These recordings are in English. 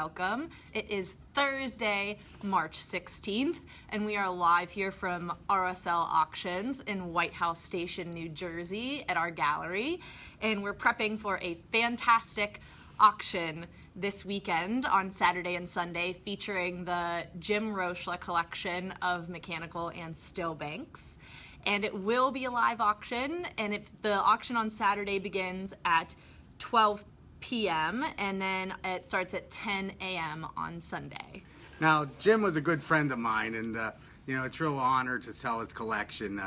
welcome. It is Thursday, March 16th, and we are live here from RSL Auctions in White House Station, New Jersey at our gallery. And we're prepping for a fantastic auction this weekend on Saturday and Sunday featuring the Jim Rocheleau collection of mechanical and still banks. And it will be a live auction, and the auction on Saturday begins at 12 p.m. and then it starts at 10 a.m. on Sunday. Now, Jim was a good friend of mine, and it's a real honor to sell his collection.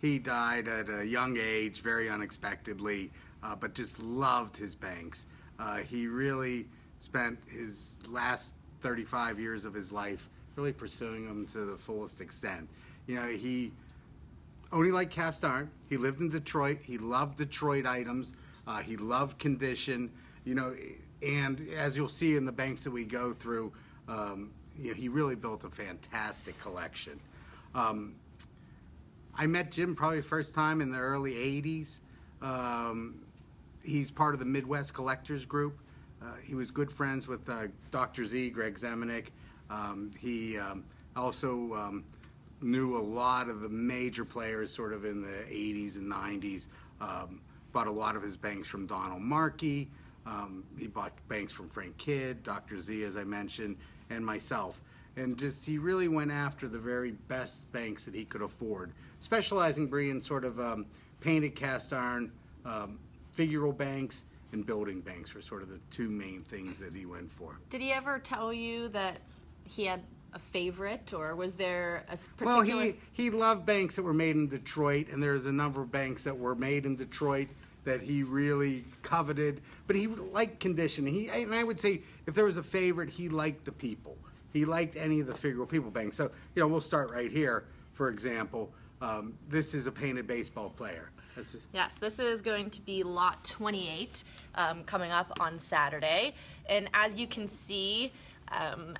He died at a young age, very unexpectedly, but just loved his banks. He really spent his last 35 years of his life really pursuing them to the fullest extent. He only liked cast iron. He lived in Detroit. He loved Detroit items. He loved condition. And as you'll see in the banks that we go through, he really built a fantastic collection. I met Jim probably first time in the early 80s. He's part of the Midwest Collectors Group. He was good friends with Dr. Z, Greg Zemenik. He also knew a lot of the major players sort of in the 80s and 90s. Bought a lot of his banks from Donald Markey. He bought banks from Frank Kidd, Dr. Z, as I mentioned, and myself. And he really went after the very best banks that he could afford, specializing in sort of painted cast iron, figural banks, and building banks were sort of the two main things that he went for. Did he ever tell you that he had a favorite, or was there a particular... Well, he loved banks that were made in Detroit, and there's a number of banks that were made in Detroit that he really coveted, but he liked condition. And I would say if there was a favorite, he liked the people. He liked any of the figural people banks. So, we'll start right here, for example. This is a painted baseball player. Yes, this is going to be lot 28 coming up on Saturday. And as you can see,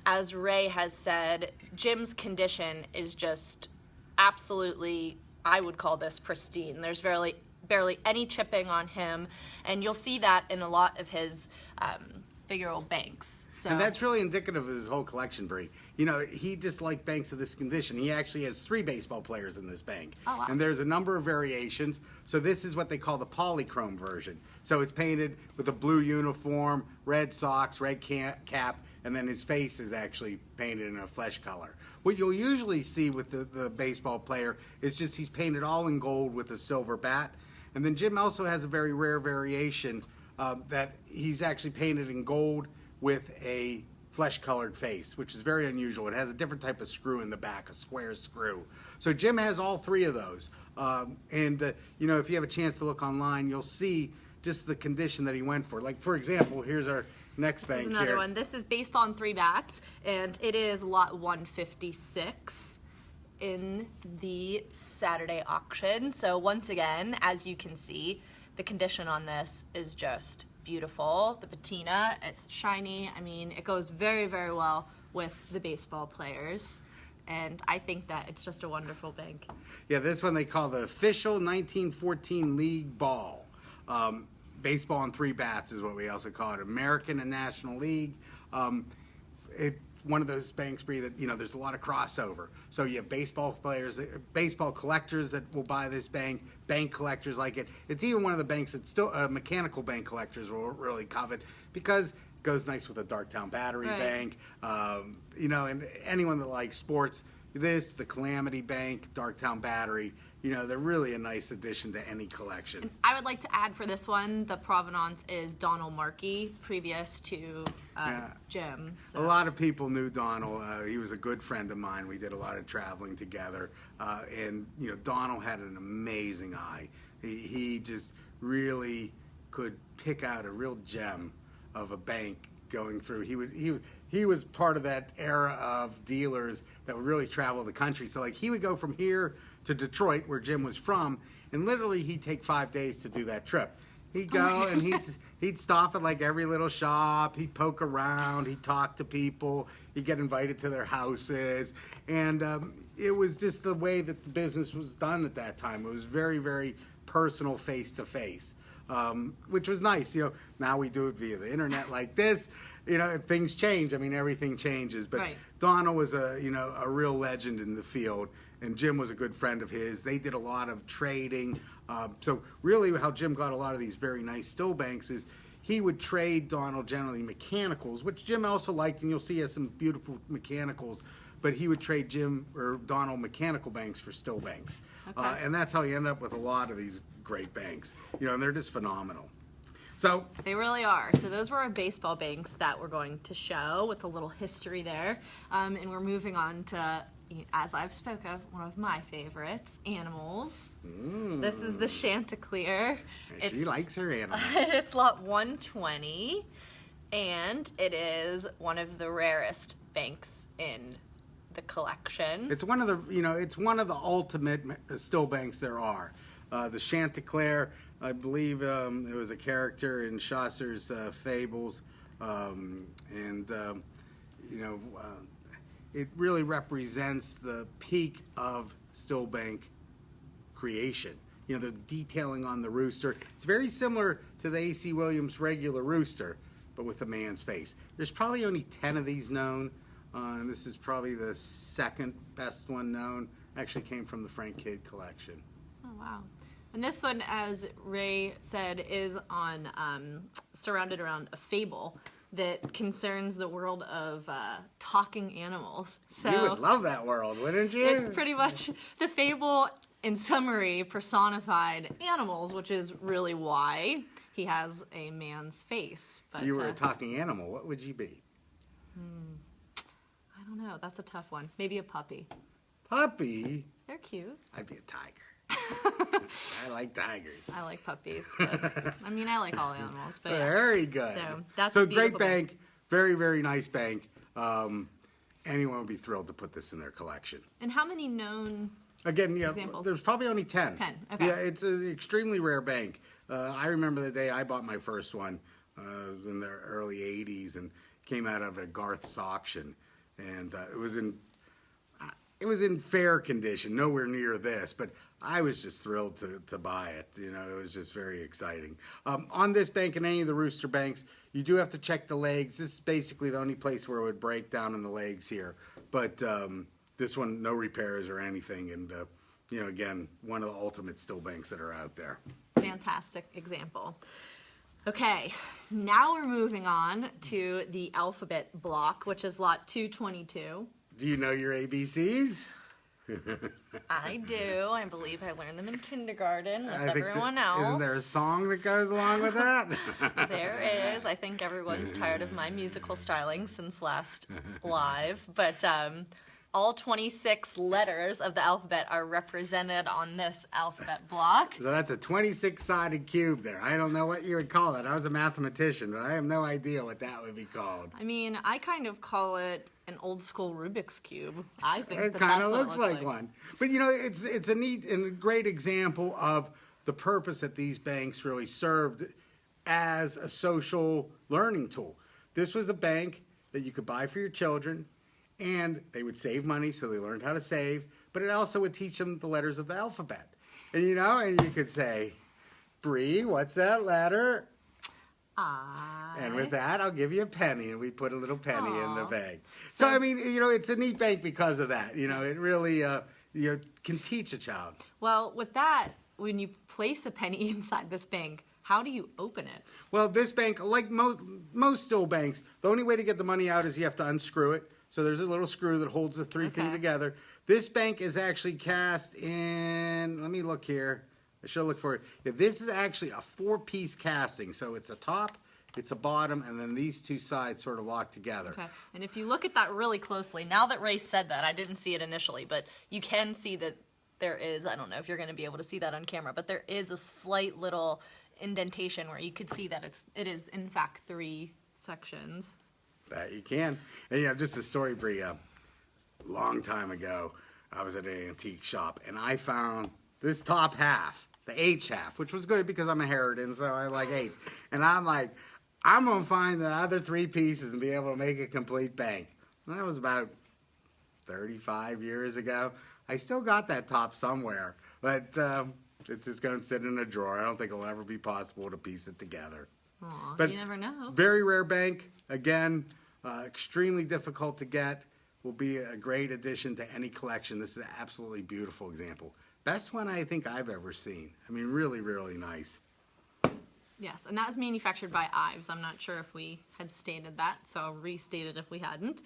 as Ray has said, Jim's condition is just absolutely, I would call this pristine. There's barely any chipping on him, and you'll see that in a lot of his figural banks. So. And that's really indicative of his whole collection, Bree. He just liked banks of this condition. He actually has 3 baseball players in this bank. Oh, wow. And there's a number of variations. So this is what they call the polychrome version. So it's painted with a blue uniform, red socks, red cap, and then his face is actually painted in a flesh color. What you'll usually see with the baseball player is just he's painted all in gold with a silver bat. And then Jim also has a very rare variation that he's actually painted in gold with a flesh-colored face, which is very unusual. It has a different type of screw in the back, a square screw. So Jim has all 3 of those. If you have a chance to look online, you'll see just the condition that he went for. Like, for example, here's our next bank here. This is another one. This is baseball and 3 bats, and it is lot 156 in the Saturday auction. So once again, as you can see, the condition on this is just beautiful. The patina, it's shiny. I mean, it goes very, very well with the baseball players. And I think that it's just a wonderful bank. Yeah, this one they call the official 1914 League Ball. Baseball and 3 bats is what we also call it. American and National League. One of those banks, Bree, that there's a lot of crossover. So you have baseball players, baseball collectors that will buy this bank collectors like it. It's even one of the banks that still mechanical bank collectors will really covet because it goes nice with a Darktown Battery bank. And anyone that likes sports, the Calamity Bank, Darktown Battery, they're really a nice addition to any collection. And I would like to add for this one, the provenance is Donald Markey, previous to Jim. So. A lot of people knew Donald. He was a good friend of mine. We did a lot of traveling together. Donald had an amazing eye. He just really could pick out a real gem of a bank going through. He was part of that era of dealers that would really travel the country. So he would go from here to Detroit, where Jim was from, and literally he'd take 5 days to do that trip. He'd go and he'd stop at like every little shop. He'd poke around. He'd talk to people. He'd get invited to their houses, and it was just the way that the business was done at that time. It was very, very personal, face to face, which was nice. You know, now we do it via the internet like this. You know, things change. I mean, everything changes. But right. Donald was a real legend in the field, and Jim was a good friend of his. They did a lot of trading. So really how Jim got a lot of these very nice still banks is he would trade Donald generally mechanicals, which Jim also liked, and you'll see he has some beautiful mechanicals, but he would trade Jim or Donald mechanical banks for still banks. Okay. And that's how he ended up with a lot of these great banks. You know, and they're just phenomenal. So they really are. So those were our baseball banks that we're going to show with a little history there. And we're moving on to, as I've spoke of, one of my favorites, animals. This is the Chanticleer. She likes her animals. It's lot 120, and it is one of the rarest banks in the collection. It's one of the, it's one of the ultimate still banks there are. The Chanticleer, I believe it was a character in Chaucer's Fables, it really represents the peak of still bank creation. You know, the detailing on the rooster. It's very similar to the A.C. Williams regular rooster, but with a man's face. There's probably only 10 of these known, and this is probably the second best one known. Actually came from the Frank Kidd collection. Oh, wow. And this one, as Ray said, is on surrounded around a fable that concerns the world of talking animals. So you would love that world, wouldn't you? It pretty much, the fable, in summary, personified animals, which is really why he has a man's face. But if you were a talking animal, what would you be? I don't know. That's a tough one. Maybe a puppy. Puppy? They're cute. I'd be a tiger. I like tigers. I like puppies, but I mean, I like all animals. But very good. So that's so a great bank, very, very nice bank. Anyone would be thrilled to put this in their collection. And how many known examples? There's probably only 10. 10, okay. Yeah, it's an extremely rare bank. I remember the day I bought my first one in the early 80s and came out of a Garth's auction. And it was in fair condition, nowhere near this, but I was just thrilled to buy it. You know, it was just very exciting. On this bank and any of the rooster banks, you do have to check the legs. This is basically the only place where it would break down in the legs here. But this one, no repairs or anything. And, again, one of the ultimate still banks that are out there. Fantastic example. Okay, now we're moving on to the alphabet block, which is lot 222. Do you know your ABCs? I do. I believe I learned them in kindergarten with everyone else. Isn't there a song that goes along with that? There is. I think everyone's tired of my musical styling since last live. But all 26 letters of the alphabet are represented on this alphabet block. So that's a 26-sided cube there. I don't know what you would call that. I was a mathematician, but I have no idea what that would be called. I mean, I kind of call it an old school Rubik's Cube. I think it kind of looks like one. But it's a neat and a great example of the purpose that these banks really served as a social learning tool. This was a bank that you could buy for your children, and they would save money, so they learned how to save, but it also would teach them the letters of the alphabet. And and you could say, Bree, what's that letter? I. And with that, I'll give you a penny, and we put a little penny in the bag. So, I mean, it's a neat bank because of that. It really can teach a child. Well, with that, when you place a penny inside this bank, how do you open it? Well, this bank, like most still banks, the only way to get the money out is you have to unscrew it. So there's a little screw that holds the three things together. This bank is actually cast in, let me look here. I should look for it. Yeah, this is actually a 4-piece casting. So it's a top, it's a bottom, and then these two sides sort of lock together. Okay, and if you look at that really closely, now that Ray said that, I didn't see it initially, but you can see that there is, I don't know if you're going to be able to see that on camera, but there is a slight little indentation where you could see that it is in fact 3 sections. That you can. And just a story, Brie. A long time ago, I was at an antique shop, and I found this top half. the H half, which was good because I'm a Harridan, so I like H. And I'm like, I'm going to find the other 3 pieces and be able to make a complete bank. And that was about 35 years ago. I still got that top somewhere, but it's just going to sit in a drawer. I don't think it'll ever be possible to piece it together. Aw, but you never know. Very rare bank. Again, extremely difficult to get. Will be a great addition to any collection. This is an absolutely beautiful example. Best one I think I've ever seen. I mean, really, really nice. Yes, and that was manufactured by Ives. I'm not sure if we had stated that, so I'll restate it if we hadn't.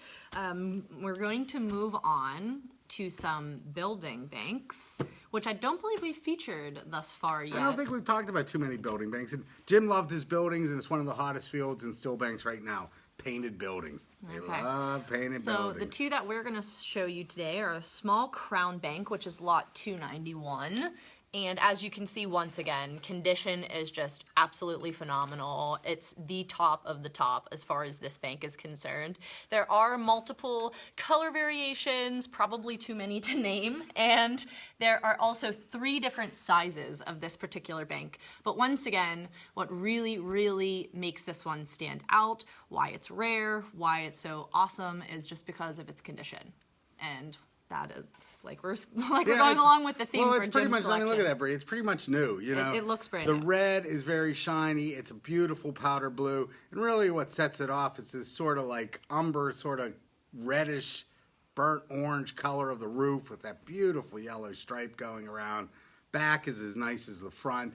We're going to move on to some building banks, which I don't believe we've featured thus far yet. I don't think we've talked about too many building banks. And Jim loved his buildings, and it's one of the hottest fields in still banks right now. Painted buildings. They love painted buildings. So the 2 that we're going to show you today are a small crown bank, which is lot 291. And as you can see, once again, condition is just absolutely phenomenal. It's the top of the top as far as this bank is concerned. There are multiple color variations, probably too many to name, and there are also 3 different sizes of this particular bank. But once again, what really, really makes this one stand out, why it's rare, why it's so awesome, is just because of its condition. And that is, like, we're going along with the theme for Jim's pretty much, collection. I mean, look at that, Bree. It's pretty much new, you know. It looks brand new. new. The red is very shiny. It's a beautiful powder blue. And really what sets it off is this sort of like umber, sort of reddish, burnt orange color of the roof with that beautiful yellow stripe going around. Back is as nice as the front.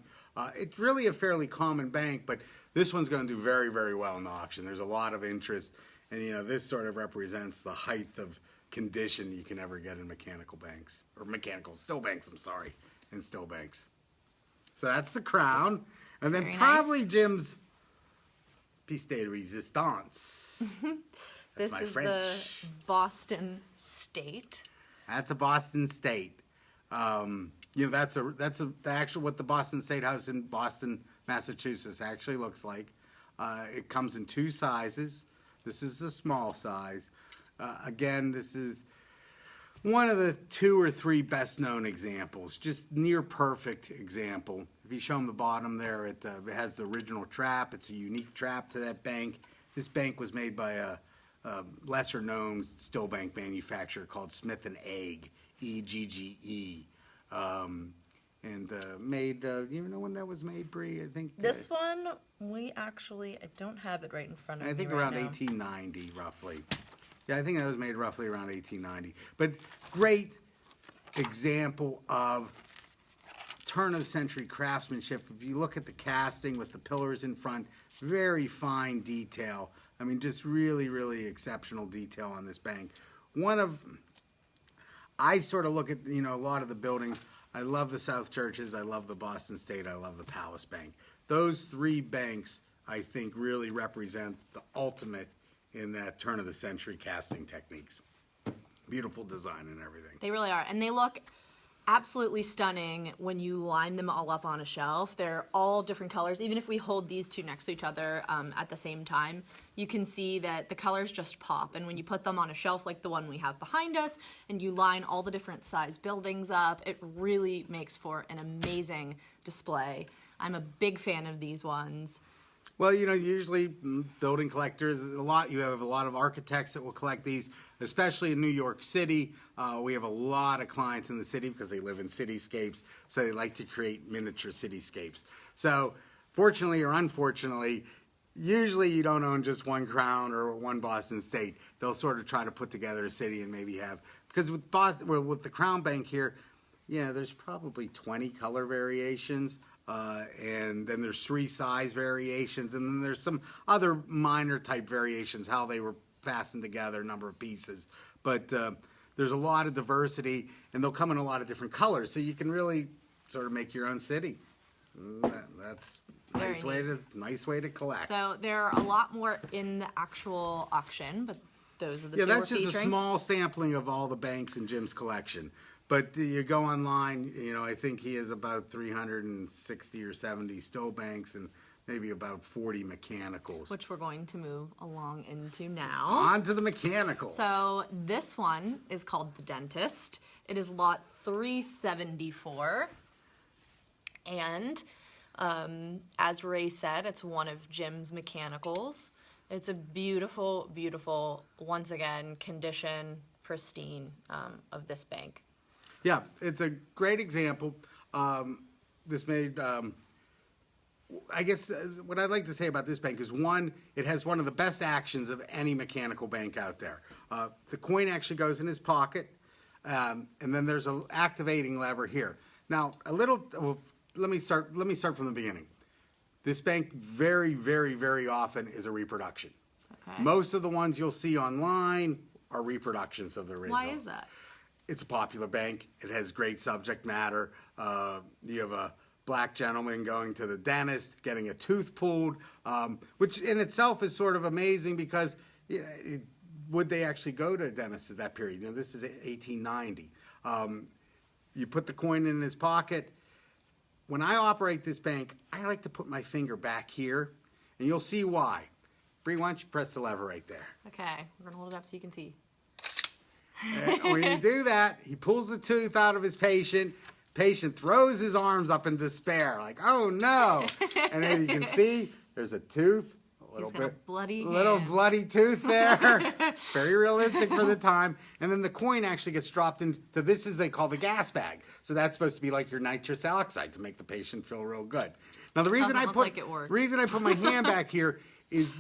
It's really a fairly common bank, but this one's going to do very, very well in the auction. There's a lot of interest. And, you know, this sort of represents the height of condition you can ever get in mechanical banks, or still banks, I'm sorry, in still banks. So that's the crown, and then Very probably nice. Jim's piece de resistance. This is French. the Boston State. That's a Boston State. You know, that's the actual what the Boston State House in Boston, Massachusetts actually looks like. It comes in 2 sizes. This is the small size. Again, this is one of the 2 or 3 best known examples, just near perfect example. If you show them the bottom there, it has the original trap. It's a unique trap to that bank. This bank was made by a lesser known still bank manufacturer called Smith & Egg, E-G-G-E. And made, you know when that was made, Bree? I think This one, I don't have it right in front of me. I think around 1890, roughly. Yeah, I think that was made roughly around 1890. But great example of turn-of-the-century craftsmanship. If you look at the casting with the pillars in front, very fine detail. I mean, just really, really exceptional detail on this bank. I sort of look at, you know, a lot of the buildings. I love the South Churches. I love the Boston State. I love the Palace Bank. Those 3 banks, I think, really represent the ultimate in that turn-of-the-century casting techniques. Beautiful design and everything. They really are, and they look absolutely stunning when you line them all up on a shelf. They're all different colors. Even if we hold these 2 next to each other at the same time, you can see that the colors just pop. And when you put them on a shelf like the one we have behind us, and you line all the different size buildings up, it really makes for an amazing display. I'm a big fan of these ones. Well, you know, usually building collectors, you have a lot of architects that will collect these, especially in New York City. We have a lot of clients in the city because they live in cityscapes, so they like to create miniature cityscapes. So, fortunately or unfortunately, usually you don't own just one crown or one Boston State. They'll sort of try to put together a city and maybe have, because with with the Crown Bank here, yeah, there's probably 20 color variations. And then there's 3 size variations, and then there's some other minor type variations, how they were fastened together, number of pieces. But there's a lot of diversity, and they'll come in a lot of different colors, so you can really sort of make your own city. That's a nice way to collect. So there are a lot more in the actual auction, but those are the 2 that's we're just featuring. a small sampling of all the banks in Jim's collection. But you go online, you know, I think he has about 360 or 70 still banks and maybe about 40 mechanicals. Which we're going to move along into now. On to the mechanicals. So this one is called The Dentist. It is lot 374. And as Ray said, it's one of Jim's mechanicals. It's a beautiful, beautiful, once again, condition, pristine of this bank. Yeah, it's a great example. This made, I guess, what I'd like to say about this bank is, one, it has one of the best actions of any mechanical bank out there. The coin actually goes in his pocket, and then there's an activating lever here. Now, well, let me start from the beginning. This bank very, very, very often is a reproduction. Okay. Most of the ones you'll see online are reproductions of the original. Why is that? It's a popular bank. It has great subject matter. You have a black gentleman going to the dentist, getting a tooth pulled, which in itself is sort of amazing because would they actually go to a dentist at that period? You know, this is 1890. You put the coin in his pocket. When I operate this bank, I like to put my finger back here, and you'll see why. Bree, why don't you press the lever right there? Okay, we're gonna hold it up so you can see. And when you do that, he pulls the tooth out of his patient. Patient throws his arms up in despair, like, oh no. And then you can see there's a tooth, a little bloody tooth there. Very realistic for the time. And then the coin actually gets dropped into this, as they call the gas bag. So that's supposed to be like your nitrous oxide to make the patient feel real good. Now the reason I put my hand back here is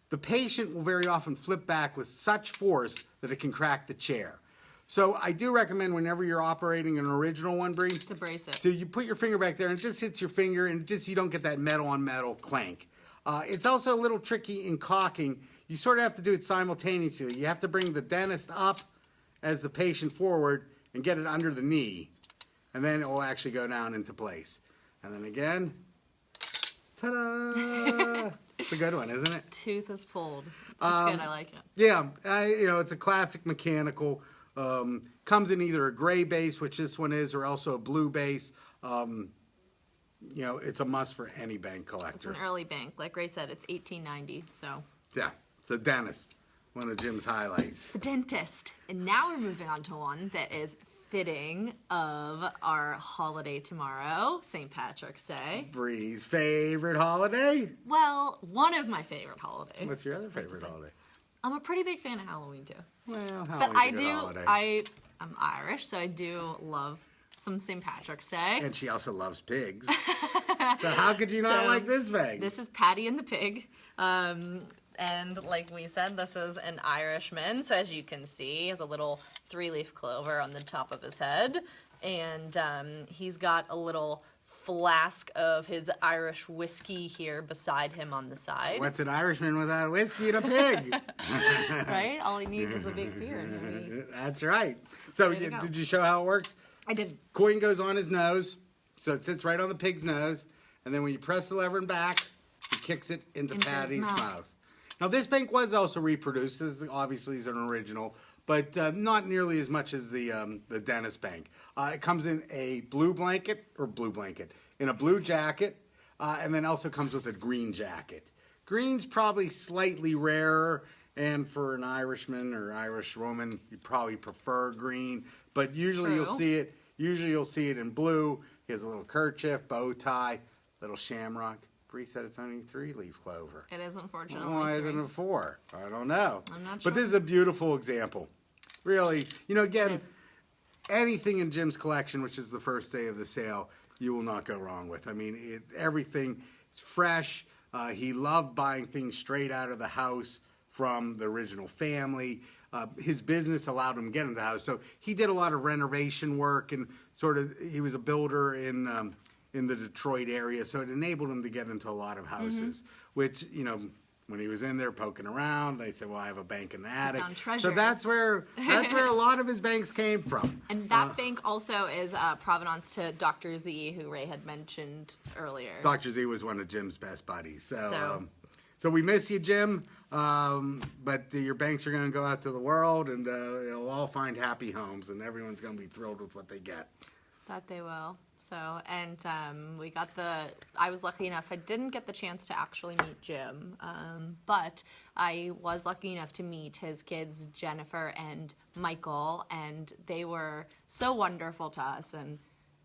the patient will very often flip back with such force that it can crack the chair. So I do recommend whenever you're operating an original one, Bree, to brace it. So you put your finger back there and it just hits your finger and just you don't get that metal on metal clank. It's also a little tricky in cocking. You sort of have to do it simultaneously. You have to bring the dentist up as the patient forward and get it under the knee. And then it will actually go down into place. And then again, ta-da! It's a good one, isn't it? Tooth is pulled. It's good, I like it. Yeah, it's a classic mechanical. Comes in either a gray base, which this one is, or also a blue base. It's a must for any bank collector. It's an early bank. Like Ray said, it's 1890, so. Yeah, it's a dentist. One of Jim's highlights. The dentist. And now we're moving on to one that is fitting of our holiday tomorrow, St. Patrick's Day. Bree's favorite holiday? Well, one of my favorite holidays. What's your other favorite holiday? I'm a pretty big fan of Halloween, too. Well, Halloween's a good holiday. I'm Irish, so I do love some St. Patrick's Day. And she also loves pigs. So how could you not like this bag? This is Paddy and the pig. And like we said, this is an Irishman. So as you can see, he has a little 3-leaf clover on the top of his head. And he's got a little flask of his Irish whiskey here beside him on the side. What's an Irishman without whiskey and a pig? Right? All he needs is a big beer. And that's right. So did you show how it works? I did. Coin goes on his nose, so it sits right on the pig's nose. And then when you press the lever and back, he kicks it into Paddy's mouth. Now this bank was also reproduced. This obviously is an original, but not nearly as much as the dentist bank. It comes in a blue blanket, in a blue jacket, and then also comes with a green jacket. Green's probably slightly rarer, and for an Irishman or Irish woman, you probably prefer green, but usually you'll see it in blue. He has a little kerchief, bow tie, little shamrock. Bree said it's only 3-leaf clover. It is, unfortunately. Why isn't it 4? I don't know. I'm not sure. But this is a beautiful example. Really, again, anything in Jim's collection, which is the first day of the sale, you will not go wrong with. I mean, everything is fresh. He loved buying things straight out of the house from the original family. His business allowed him to get into the house. So he did a lot of renovation work and he was a builder in the Detroit area. So it enabled him to get into a lot of houses, which, when he was in there poking around, they said, well, I have a bank in the attic. Found treasures. So that's where a lot of his banks came from. And that bank also is provenance to Dr. Z, who Ray had mentioned earlier. Dr. Z was one of Jim's best buddies. So we miss you, Jim, but your banks are going to go out to the world, and they'll all find happy homes, and everyone's going to be thrilled with what they get. That they will. So, and I was lucky enough, I didn't get the chance to actually meet Jim, but I was lucky enough to meet his kids, Jennifer and Michael, and they were so wonderful to us, and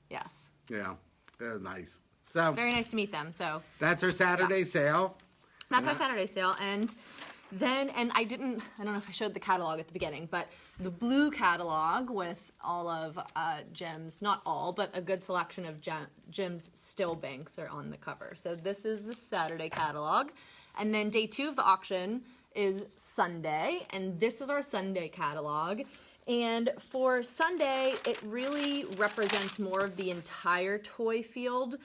yes. Yeah. It was nice. So Very nice to meet them. So that's our Saturday sale. that's our Saturday sale. And then, I don't know if I showed the catalog at the beginning, but the blue catalog with all of Jim's, not all, but a good selection of Jim's still banks are on the cover. So this is the Saturday catalog. And then day 2 of the auction is Sunday, and this is our Sunday catalog. And for Sunday, it really represents more of the entire toy field.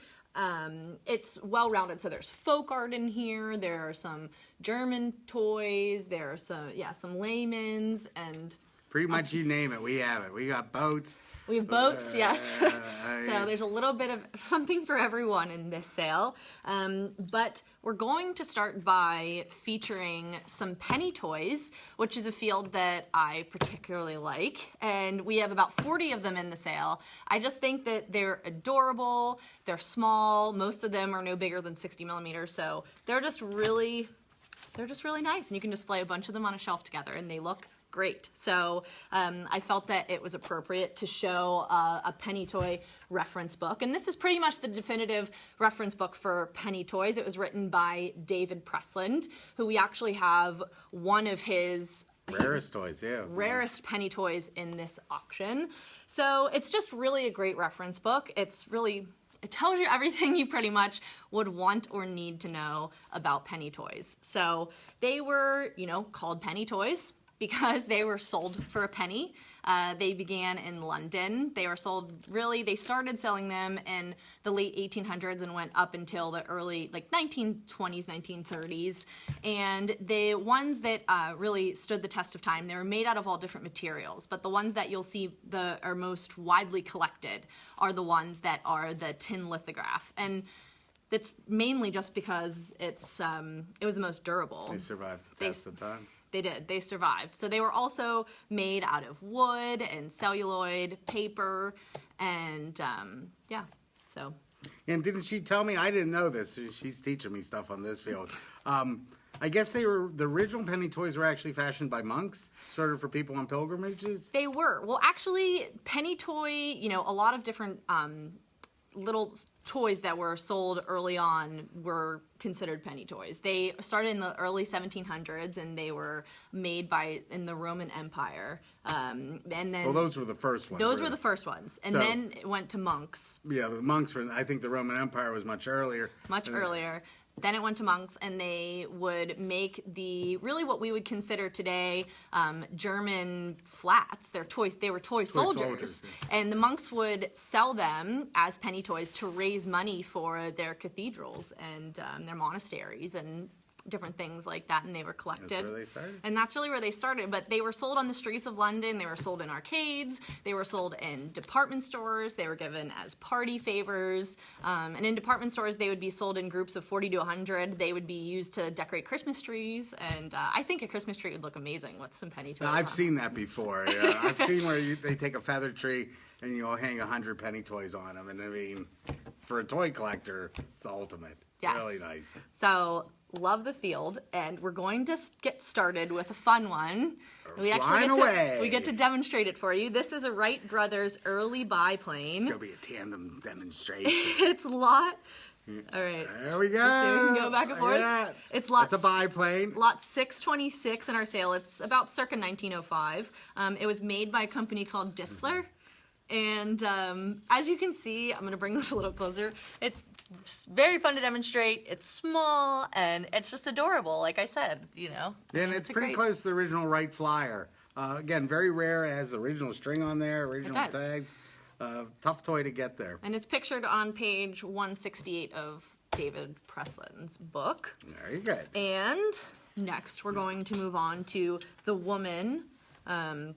It's well-rounded, so there's folk art in here, there are some German toys, there are some layman's, and pretty much you name it, we have it. We got boats. We have boats, yes. So there's a little bit of something for everyone in this sale. But we're going to start by featuring some penny toys, which is a field that I particularly like. And we have about 40 of them in the sale. I just think that they're adorable, they're small, most of them are no bigger than 60 millimeters, so they're just really nice. And you can display a bunch of them on a shelf together, and they look great. So I felt that it was appropriate to show a penny toy reference book. And this is pretty much the definitive reference book for penny toys. It was written by David Pressland, who we actually have one of his rarest toys, rarest penny toys in this auction. So it's just really a great reference book. It tells you everything you pretty much would want or need to know about penny toys. So they were, called penny toys because they were sold for a penny. They began in London. They were sold, they started selling them in the late 1800s and went up until the early, 1920s, 1930s. And the ones that really stood the test of time, they were made out of all different materials, but the ones that you'll see are most widely collected are the ones that are the tin lithograph. And that's mainly just because it was the most durable. They survived the test of time. They did. They survived. So they were also made out of wood and celluloid, paper, and so. And didn't she tell me? I didn't know this. She's teaching me stuff on this field. I guess the original penny toys were actually fashioned by monks, sort of for people on pilgrimages. They were. Well, actually, penny toy, a lot of different little toys that were sold early on were considered penny toys. They started in the early 1700s, and they were made in the Roman Empire. And then those were the first ones. Those were the first ones, and then it went to monks. Yeah, the monks were. I think the Roman Empire was much earlier. Much earlier. Then it went to monks, and they would make what we would consider today German flats. They were toy soldiers. Yeah. And the monks would sell them as penny toys to raise money for their cathedrals and their monasteries and different things like that, and they were collected. That's where they started. And that's really where they started, but they were sold on the streets of London, they were sold in arcades, they were sold in department stores, they were given as party favors, and in department stores they would be sold in groups of 40 to 100. They would be used to decorate Christmas trees, and I think a Christmas tree would look amazing with some penny toys. I've seen that before. Yeah. I've seen where they take a feather tree and hang 100 penny toys on them, and I mean, for a toy collector, it's the ultimate. Yes. Really nice. So, love the field, and we're going to get started with a fun one. We get to demonstrate it for you. This is a Wright Brothers early biplane. It's going to be a tandem demonstration. It's lot. All right. There we go. So we can go back and forth. Yeah. It's lot. It's a biplane. Lot 626 in our sale. It's about circa 1905. It was made by a company called Dissler. And as you can see, I'm going to bring this a little closer. It's very fun to demonstrate. It's small, and it's just adorable, like I said, Yeah, and it's pretty close to the original Wright Flyer. Again, very rare. It has original string on there, original tags. Tough toy to get there. And it's pictured on page 168 of David Pressland's book. Very good. And next, we're going to move on to the woman and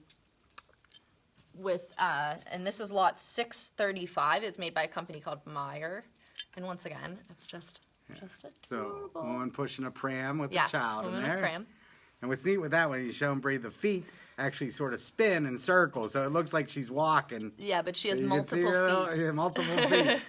this is lot 635. It's made by a company called Meyer. And once again, it's just adorable. So, woman pushing a pram with a child in there. Yes, a pram. And what's neat with that one, you show them breathe, the feet actually sort of spin in circles, so it looks like she's walking. Yeah, but she has multiple feet. Yeah, multiple feet.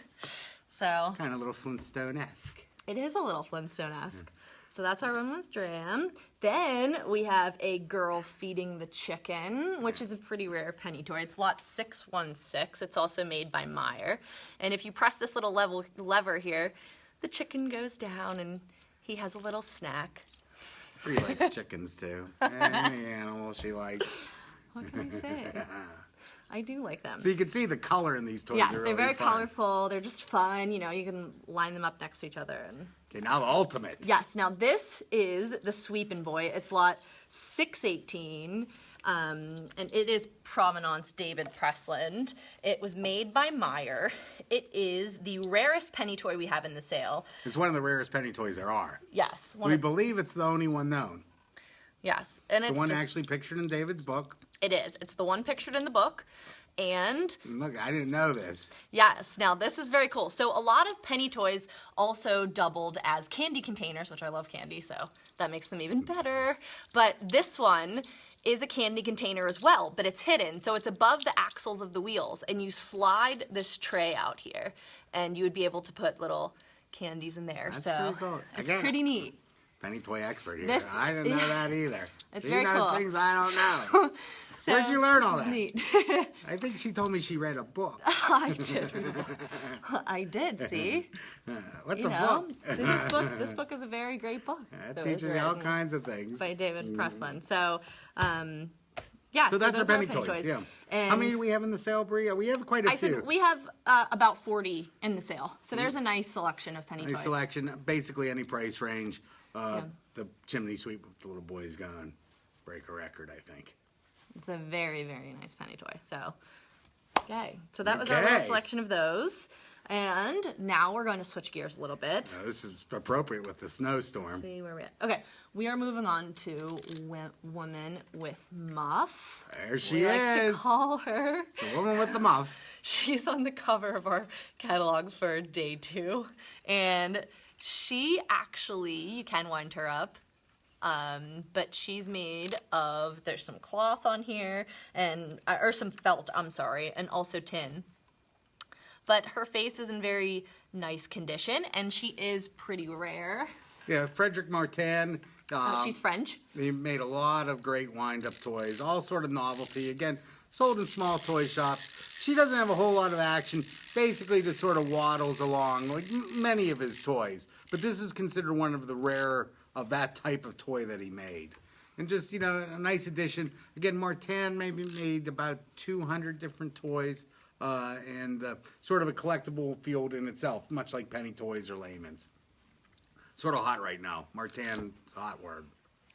So. Kind of a little Flintstone-esque. It is a little Flintstone-esque. So that's our one with Dram. Then we have a girl feeding the chicken, which is a pretty rare penny toy. It's lot 616. It's also made by Meyer. And if you press this little lever here, the chicken goes down and he has a little snack. She likes chickens too. Any animal she likes. What can I say? I do like them. So you can see the color in these toys. Yes, are they're really very fun. colorful. They're just fun. You know, you can line them up next to each other. And Okay, now the ultimate. yes, now this is the Sweepin' Boy. It's lot 618. And it is Provenance David Pressland. It was made by Meyer. It is the rarest penny toy we have in the sale. It's one of the rarest penny toys there are. Yes. We believe it's the only one known. Yes. And It's it's the one just, actually pictured in David's book. it is. It's the one pictured in the book. And Look, I didn't know this. yes, now this is very cool. So a lot of penny toys also doubled as candy containers, which I love candy, so that makes them even better. But this one is a candy container as well, but it's hidden. So it's above the axles of the wheels, and you slide this tray out here, and you would be able to put little candies in there. That's so pretty cool. it's Again, pretty neat. Penny toy expert here. This- I didn't know that either. It's She very knows cool. things I don't know. So Where'd you learn all this that? is neat. I think she told me she read a book. I did. I did, see? What's You a know, book? this book is a very great book. That that was teaches you all written kinds of things. by David Pressland. So, yeah. So that's our those are penny toys. Yeah. And How many do we have in the sale, Brie? We have quite a I few. said we have about 40 in the sale. So there's a nice selection of penny Nice toys. selection, basically any price range. Yeah. The chimney sweep with the little boys going, break a record, I think. It's a very, very nice penny toy. So, okay. So that was our little Okay. selection of those. And now we're going to switch gears a little bit. Now, this is appropriate with the snowstorm. See where we're at. Okay, we are moving on to Woman with Muff. There she we like to is. call her. The woman with the muff. She's on the cover of our catalog for day 2. And she actually, you can wind her up, but she's made of, there's some cloth on here, and or some felt, I'm sorry, and also tin. But her face is in very nice condition, and she is pretty rare. Yeah, Frederic Martin. She's French. He made a lot of great wind-up toys, all sort of novelty. Again, sold in small toy shops. She doesn't have a whole lot of action. Basically, just sort of waddles along, like many of his toys. But this is considered one of the rare of that type of toy that he made. And just, you know, a nice addition. Again, Martin maybe made about 200 different toys. And sort of a collectible field in itself, much like penny toys or layman's. Sort of hot right now. Martin, hot word.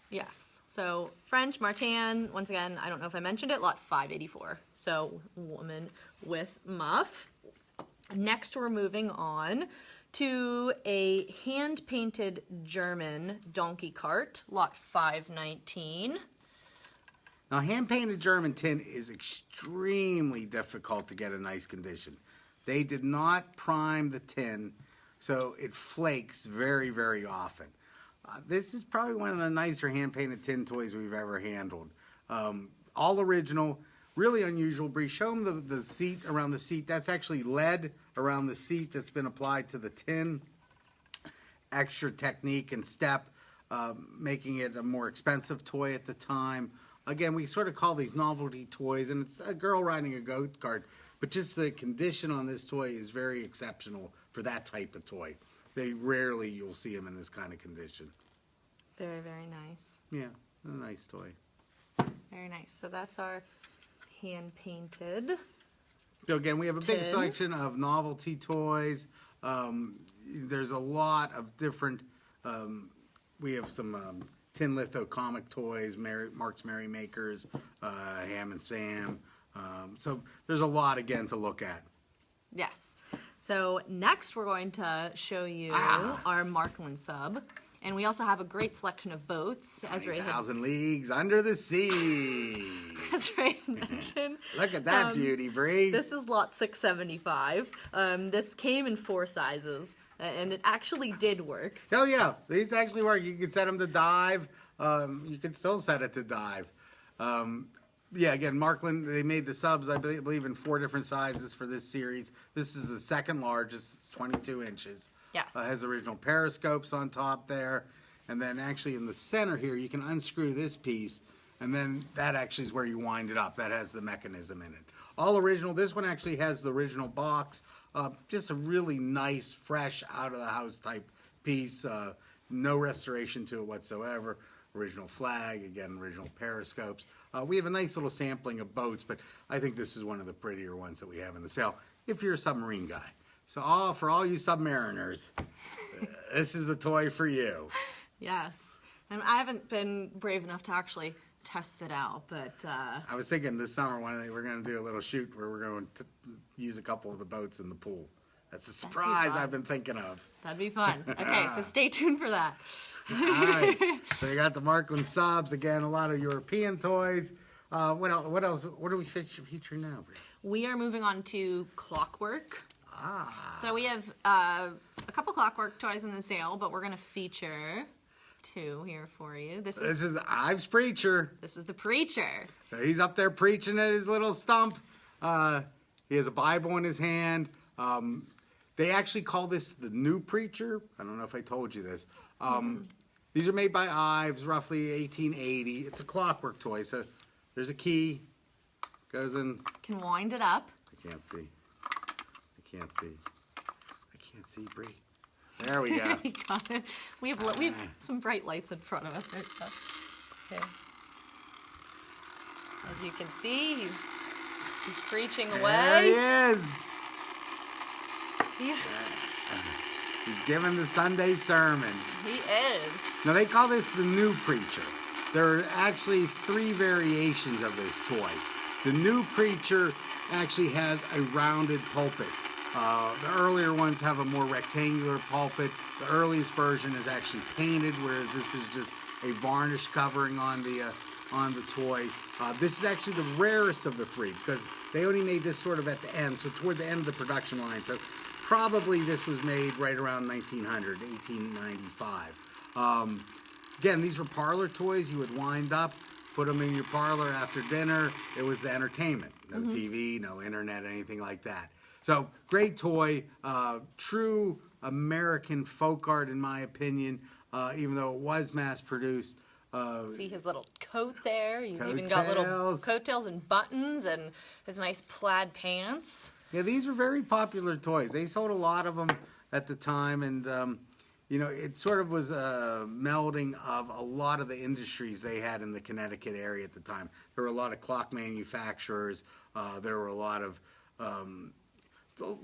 Yes. So French, Martin, once again, I don't know if I mentioned it, lot 584. So Woman with Muff. Next, we're moving on to a hand-painted German donkey cart, lot 519. Now, hand-painted German tin is extremely difficult to get in nice condition. They did not prime the tin, so it flakes very, very often. This is probably one of the nicer hand-painted tin toys we've ever handled. All original, really unusual. Bree, show them the seat around the seat. That's actually lead around the seat that's been applied to the tin. Extra technique and step, making it a more expensive toy at the time. Again, we sort of call these novelty toys, and it's a girl riding a goat cart, but just the condition on this toy is very exceptional for that type of toy. They rarely you'll see them in this kind of condition. Very, very nice. Yeah, a nice toy. Very nice. So that's our hand-painted. So again, we have a big Tin. selection of novelty toys. There's a lot of different, we have some tin litho comic toys, Mark's Merry Makers, Ham and Sam. So there's a lot, again, to look at. Yes. So next we're going to show you our Marklin sub. And we also have a great selection of boats, as Ray had 20,000 Leagues Under the Sea. as Ray had mentioned. Look at that beauty, Bree. This is lot 675. This came in 4 sizes, and it actually did work. Oh yeah, these actually work. You can set them to dive. You can still set it to dive. Yeah, again, Marklin, they made the subs, I believe, in 4 different sizes for this series. This is the second largest. It's 22 inches. Yes. Has original periscopes on top there. and then actually in the center here, you can unscrew this piece, and then that actually is where you wind it up. That has the mechanism in it. All original. This one actually has the original box. Just a really nice, fresh, out-of-the-house type piece. No restoration to it whatsoever. Original flag, again, original periscopes. We have a nice little sampling of boats, but I think this is one of the prettier ones that we have in the sale, if you're a submarine guy. So for all you submariners, this is the toy for you. Yes. And I haven't been brave enough to actually test it out, but... I was thinking this summer we're going to do a little shoot where we're going to use a couple of the boats in the pool. That's a surprise I've been thinking of. That'd be fun. Okay, so stay tuned for that. All right. So you got the Marklin subs. Again, a lot of European toys. What else? What are we featuring now, Brie? We are moving on to Clockwork. Ah. So we have a couple Clockwork toys in the sale, but we're going to feature 2 here for you. This is Ives Preacher. This is the Preacher. He's up there preaching at his little stump. He has a Bible in his hand. They actually call this the New Preacher. I don't know if I told you this. These are made by Ives, roughly 1880. It's a Clockwork toy, so there's a key. Goes in. Can wind it up. I can't see. I can't see, Brie. There we go. You got it. We have some bright lights in front of us right now. Okay. As you can see, he's preaching away. There he is. He's giving the Sunday sermon. He is. Now they call this the New Preacher. There are actually 3 variations of this toy. The New Preacher actually has a rounded pulpit. The earlier ones have a more rectangular pulpit. The earliest version is actually painted, whereas this is just a varnish covering on the toy. This is actually the rarest of the 3 because they only made this sort of at the end, so toward the end of the production line. So probably this was made right around 1900, 1895. Again, these were parlor toys. You would wind up, put them in your parlor after dinner. It was the entertainment. No TV, no internet, anything like that. So great toy, true American folk art in my opinion, even though it was mass produced. See his little coat there. He's even got little coattails and buttons and his nice plaid pants. Yeah, these were very popular toys. They sold a lot of them at the time, and you know, it sort of was a melding of a lot of the industries they had in the Connecticut area at the time. There were a lot of clock manufacturers. There were a lot of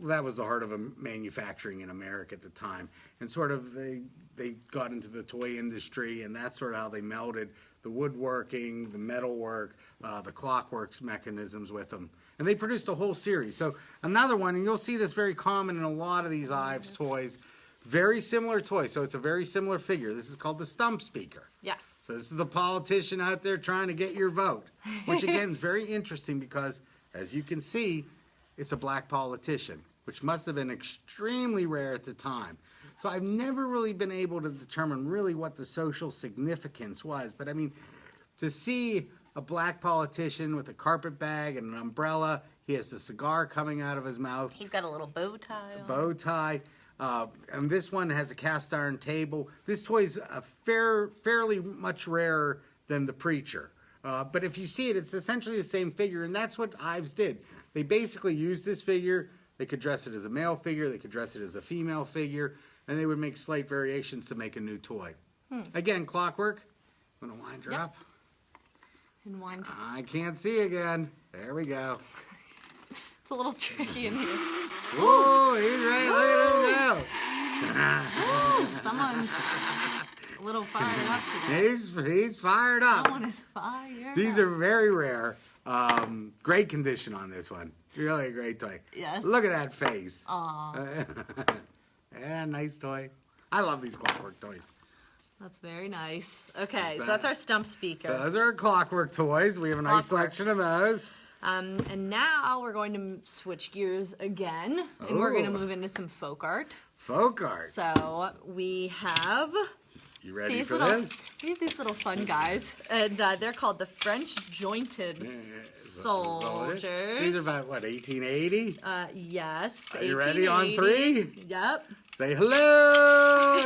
that was the heart of manufacturing in America at the time, and sort of they got into the toy industry, and that's sort of how they melded the woodworking, the metalwork, the clockworks mechanisms with them, and they produced a whole series. So another one, and you'll see this very common in a lot of these Ives toys, very similar toy. So it's a very similar figure. This is called the Stump speaker. Yes. So this is the politician out there trying to get your vote, which again is very interesting because, as you can see, it's a black politician, which must have been extremely rare at the time. So I've never really been able to determine really what the social significance was. But I mean, to see a black politician with a carpet bag and an umbrella, he has a cigar coming out of his mouth. He's got a little bow tie on. Bow tie. And this one has a cast iron table. This toy is fairly much rarer than the Preacher. But if you see it, it's essentially the same figure, and that's what Ives did. They basically used this figure. They could dress it as a male figure. They could dress it as a female figure, and they would make slight variations to make a new toy. Again, Clockwork. I'm going to wind her up. And wind up. I can't see again. There we go. It's a little tricky in here. Whoa, he's right. Look at him go. Someone's a little fired up today. He's fired up. Someone is fired These up. are very rare. Great condition on this one. Really a great toy. Yes. Look at that face. Aw. Yeah, nice toy. I love these Clockwork toys. That's very nice. Okay, so that's our Stump speaker. Those are Clockwork toys. We have a nice selection of those. And now we're going to switch gears again, and we're going to move into some folk art. Folk art. So we have You ready these for little, this? we have these little fun guys, and they're called the French Jointed Soldiers. These are about, what, 1880? Yes. Are you ready on 3? Yep. Say hello!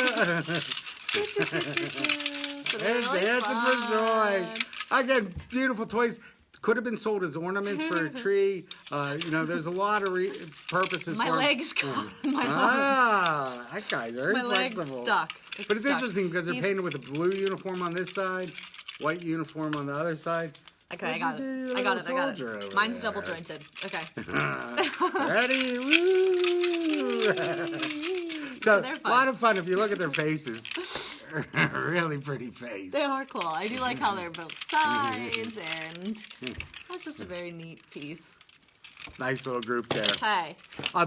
So There's really dancing for joy. fun. Again, beautiful toys. Could have been sold as ornaments for a tree. You know, there's a lot of purposes My for leg's caught in my leg. Ah, that guy's very My leg's flexible. stuck. But it's stuck. interesting because they're painted with a blue uniform on this side, white uniform on the other side. Okay, I got What'd you it. do, I got it. little I got soldier it. over Mine's there? double jointed. Okay. Ready? Woo! So, they're a fun. lot of fun if you look at their faces. Really pretty face. They are cool. I do like how they're both sides, and that's just a very neat piece. Nice little group there. Okay.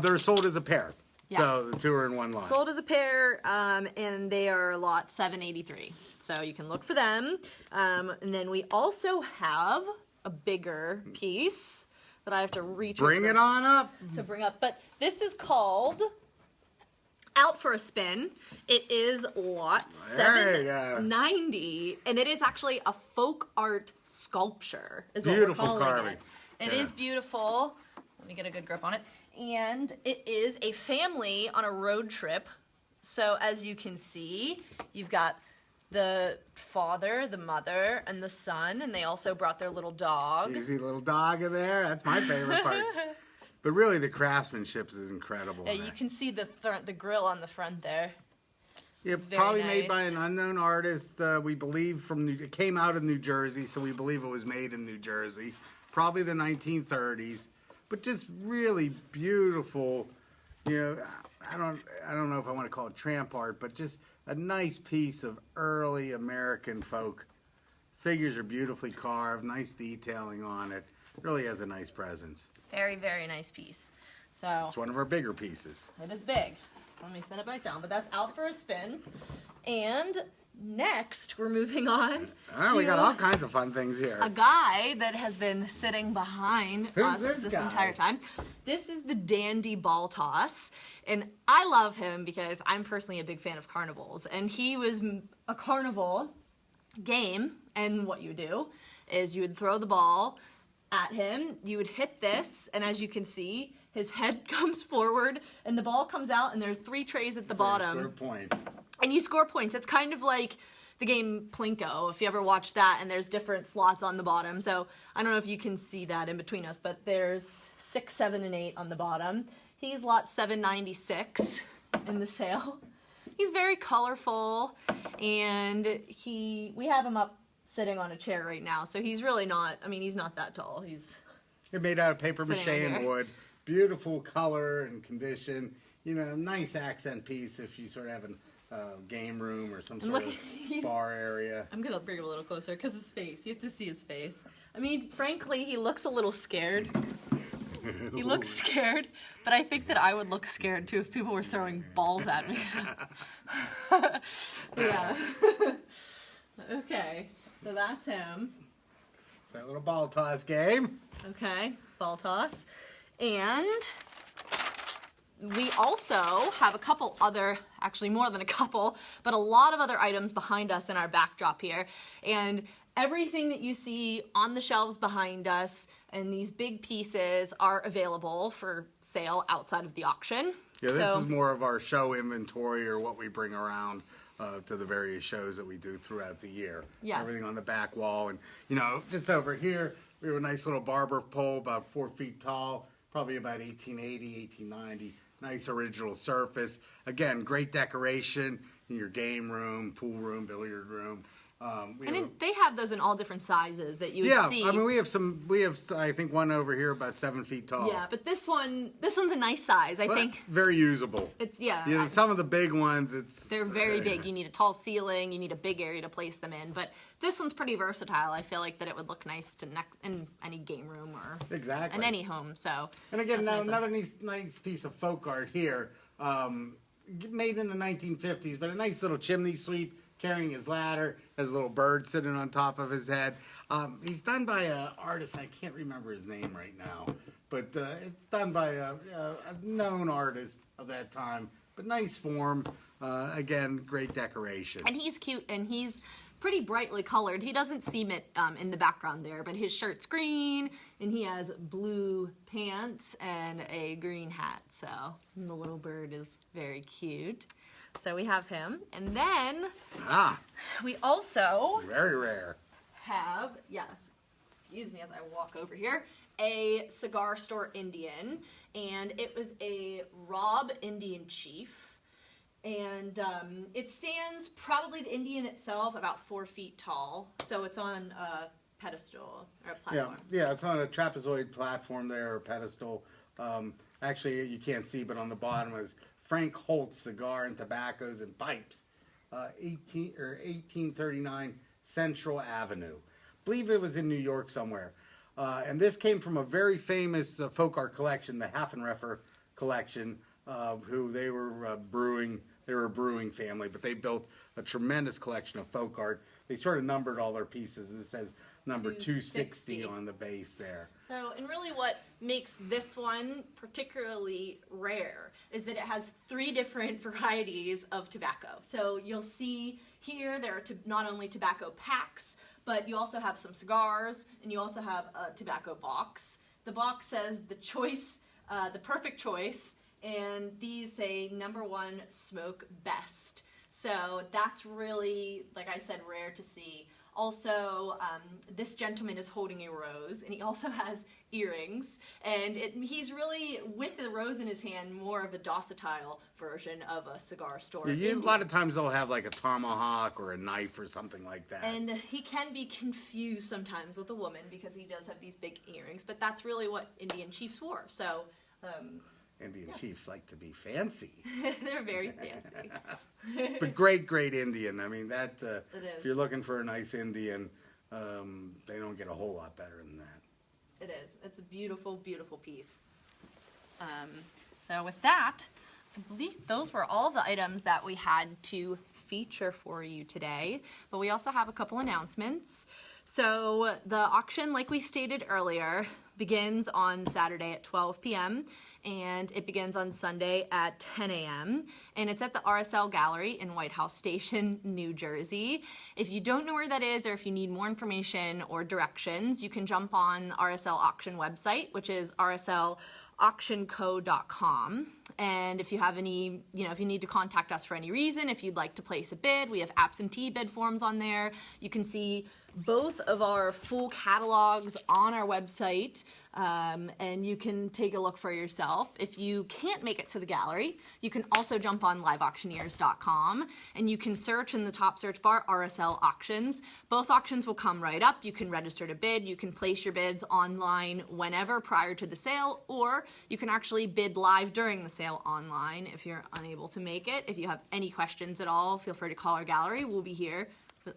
They're sold as a pair. Yes. So the two are in one lot. Sold as a pair, and they are lot 783. So you can look for them. And then we also have a bigger piece that I have to reach Bring over it on up. to bring up. But this is called Out for a Spin. It is lot There you go. 790, and it is actually a folk art sculpture, is what Beautiful we're calling carving. it. It Yeah. is beautiful. Let me get a good grip on it. And it is a family on a road trip. So as you can see, you've got the father, the mother, and the son, and they also brought their little dog. You see a little dog in there? That's my favorite part. But really, the craftsmanship is incredible. Yeah, in you there. can see the grill on the front there. It's very probably made by nice. an unknown artist. We believe it came out of New Jersey, so we believe it was made in New Jersey, probably the 1930s. But just really beautiful. You know, I don't know if I want to call it tramp art, but just a nice piece of early American folk. Figures are beautifully carved, nice detailing on it. Really has a nice presence. Very, very nice piece. So It's one of our bigger pieces. it is big. Let me set it back down. But that's Out for a Spin. And next, we're moving on Oh, we to got all kinds of fun things here. a guy that has been sitting behind Who's us this guy? entire time. This is the Dandy Ball Toss, and I love him because I'm personally a big fan of carnivals, and he was a carnival game, and what you do is you would throw the ball at him, you would hit this, and as you can see, his head comes forward, and the ball comes out, and there's 3 trays at the bottom. Score points. And you score points. It's kind of like the game Plinko, if you ever watched that, and there's different slots on the bottom. So I don't know if you can see that in between us, but there's 6, 7, and 8 on the bottom. He's lot 796 in the sale. He's very colorful, and we have him up sitting on a chair right now, so he's really not, I mean, he's not that tall. He's It's made out of paper mache Sitting right and here. wood. Beautiful color and condition. You know, nice accent piece if you sort of have a game room or some sort look, of he's- bar area. I'm gonna bring him a little closer because his face. You have to see his face. I mean, frankly, he looks a little scared. He looks scared, but I think that I would look scared too if people were throwing balls at me. So. Yeah. Okay, so that's him. So a little ball toss game. Okay, ball toss. And we also have a couple other, actually more than a couple, but a lot of other items behind us in our backdrop here. And everything that you see on the shelves behind us and these big pieces are available for sale outside of the auction. Yeah, this So- is more of our show inventory or what we bring around to the various shows that we do throughout the year. Yes. Everything on the back wall. And, you know, just over here, we have a nice little Barber pole about 4 feet tall, probably about 1880, 1890. Nice original surface. Again, great decoration in your game room, pool room, billiard room. They have those in all different sizes that you would Yeah, see. I mean, we have I think one over here about 7 feet tall. Yeah, but this one's a nice size. I But think very usable. it's, Yeah, some of the big ones, they're very big. You need a tall ceiling. You need a big area to place them in. But this one's pretty versatile. I feel like that it would look nice in any game room or Exactly. in any home. So. And again, that's now nice. another nice piece of folk art here, made in the 1950s, but a nice little chimney sweep carrying his ladder, has a little bird sitting on top of his head. He's done by an artist, I can't remember his name right now, but it's done by a known artist of that time, but nice form. Again, great decoration. And he's cute, and he's pretty brightly colored. He doesn't seem it in the background there, but his shirt's green, and he has blue pants and a green hat. So the little bird is very cute. So we have him. And then Ah, we also very rare. have, yes, excuse me as I walk over here, a cigar store Indian. And it was a Rob Indian Chief. And it stands, probably the Indian itself, about 4 feet tall. So it's on a pedestal or a platform. Yeah, it's on a trapezoid platform there, or pedestal. Actually, you can't see, but on the bottom is Frank Holt's Cigar and Tobaccos and Pipes, 1839 Central Avenue. I believe it was in New York somewhere. And this came from a very famous folk art collection, the Haffenreffer collection, who they were a brewing family, but they built a tremendous collection of folk art. They sort of numbered all their pieces. This says number 260 on the base there. So, and really what makes this one particularly rare is that it has 3 different varieties of tobacco. So you'll see here there are not only tobacco packs, but you also have some cigars, and you also have a tobacco box. The box says the choice, the perfect choice, and these say #1 smoke best. So that's really, like I said, rare to see. Also, this gentleman is holding a rose, and he also has earrings, and he's really, with the rose in his hand, more of a docile version of a cigar store. Yeah, a lot of times they'll have like a tomahawk or a knife or something like that. And he can be confused sometimes with a woman because he does have these big earrings, but that's really what Indian chiefs wore. So, Indian chiefs like to be fancy. they're very fancy. But great Indian. I mean, that It is. if you're looking for a nice Indian, they don't get a whole lot better than that. It is. It's a beautiful, beautiful piece. So with that, I believe those were all the items that we had to feature for you today, but we also have a couple announcements. So the auction, like we stated earlier, begins on Saturday at 12 p.m. and it begins on Sunday at 10 a.m. and it's at the RSL Gallery in White House Station, New Jersey. If you don't know where that is, or if you need more information or directions, you can jump on the RSL auction website, which is rslauctionco.com. And if you have any, if you need to contact us for any reason, if you'd like to place a bid, we have absentee bid forms on there. You can see both of our full catalogs on our website, and you can take a look for yourself. If you can't make it to the gallery, you can also jump on Liveauctioneers.com, and you can search in the top search bar RSL auctions. Both auctions will come right up. You can register to bid. You can place your bids online whenever prior to the sale, or you can actually bid live during the sale online if you're unable to make it. If you have any questions at all, feel free to call our gallery. We'll be here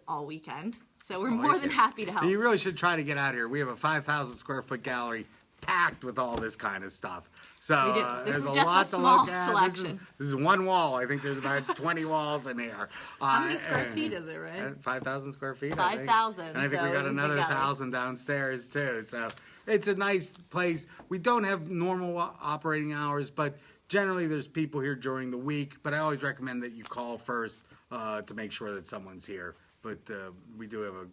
all weekend. So we're more than happy to help. You really should try to get out here. We have a 5,000 square foot gallery packed with all this kind of stuff. So This there's is a just lot a to small look at. selection. This is one wall. I think there's about 20 walls in here. How many square feet is it, right? 5,000 square feet. 5,000. And I think we got another 1,000 downstairs too. So it's a nice place. We don't have normal operating hours, but generally there's people here during the week. But I always recommend that you call first to make sure that someone's here. But we do have a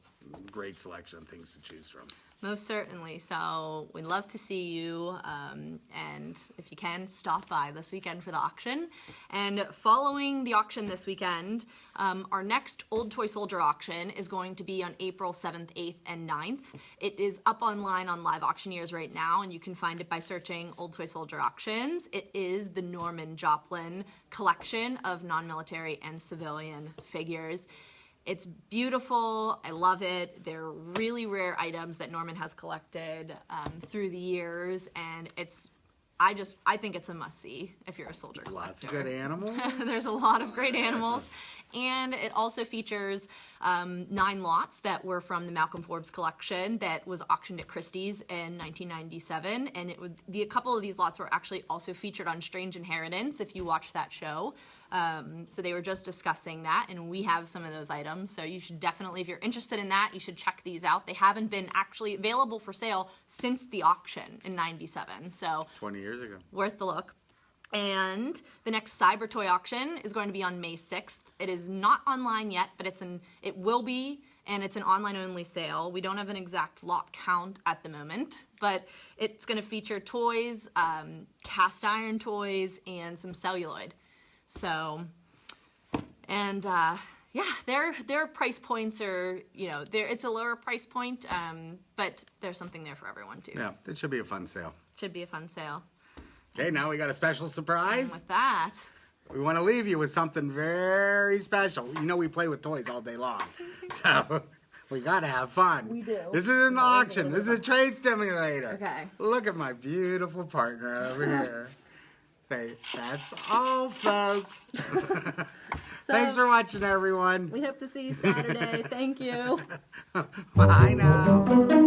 great selection of things to choose from. Most certainly. So we'd love to see you, and if you can, stop by this weekend for the auction. And following the auction this weekend, our next Old Toy Soldier auction is going to be on April 7th, 8th, and 9th. It is up online on Liveauctioneers right now, and you can find it by searching Old Toy Soldier auctions. It is the Norman Joplin collection of non-military and civilian figures. It's beautiful. I love it. They're really rare items that Norman has collected through the years, and I think it's a must-see if you're a soldier collector. Lots of good animals. There's a lot of great animals, and it also features 9 lots that were from the Malcolm Forbes collection that was auctioned at Christie's in 1997, and a couple of these lots were actually also featured on Strange Inheritance if you watched that show. So they were just discussing that, and we have some of those items. So you should definitely, if you're interested in that, you should check these out. They haven't been actually available for sale since the auction in '97. So 20 years ago. Worth the look. And the next Cyber Toy auction is going to be on May 6th. It is not online yet, but it will be, and it's an online-only sale. We don't have an exact lot count at the moment, but it's going to feature toys, cast iron toys, and some celluloid. So And yeah, their price points are, you know, it's a lower price point, but there's something there for everyone too. Yeah, it should be a fun sale. Should be a fun sale. Okay, now we got a special surprise. And with that, We want to leave you with something very special. You know we play with toys all day long, so we got to have fun. We do. This is an auction. This is a trade stimulator. Okay. Look at my beautiful partner over here. Say, that's all, folks. Thanks for watching, everyone. we hope to see you Saturday. Thank you. Bye now.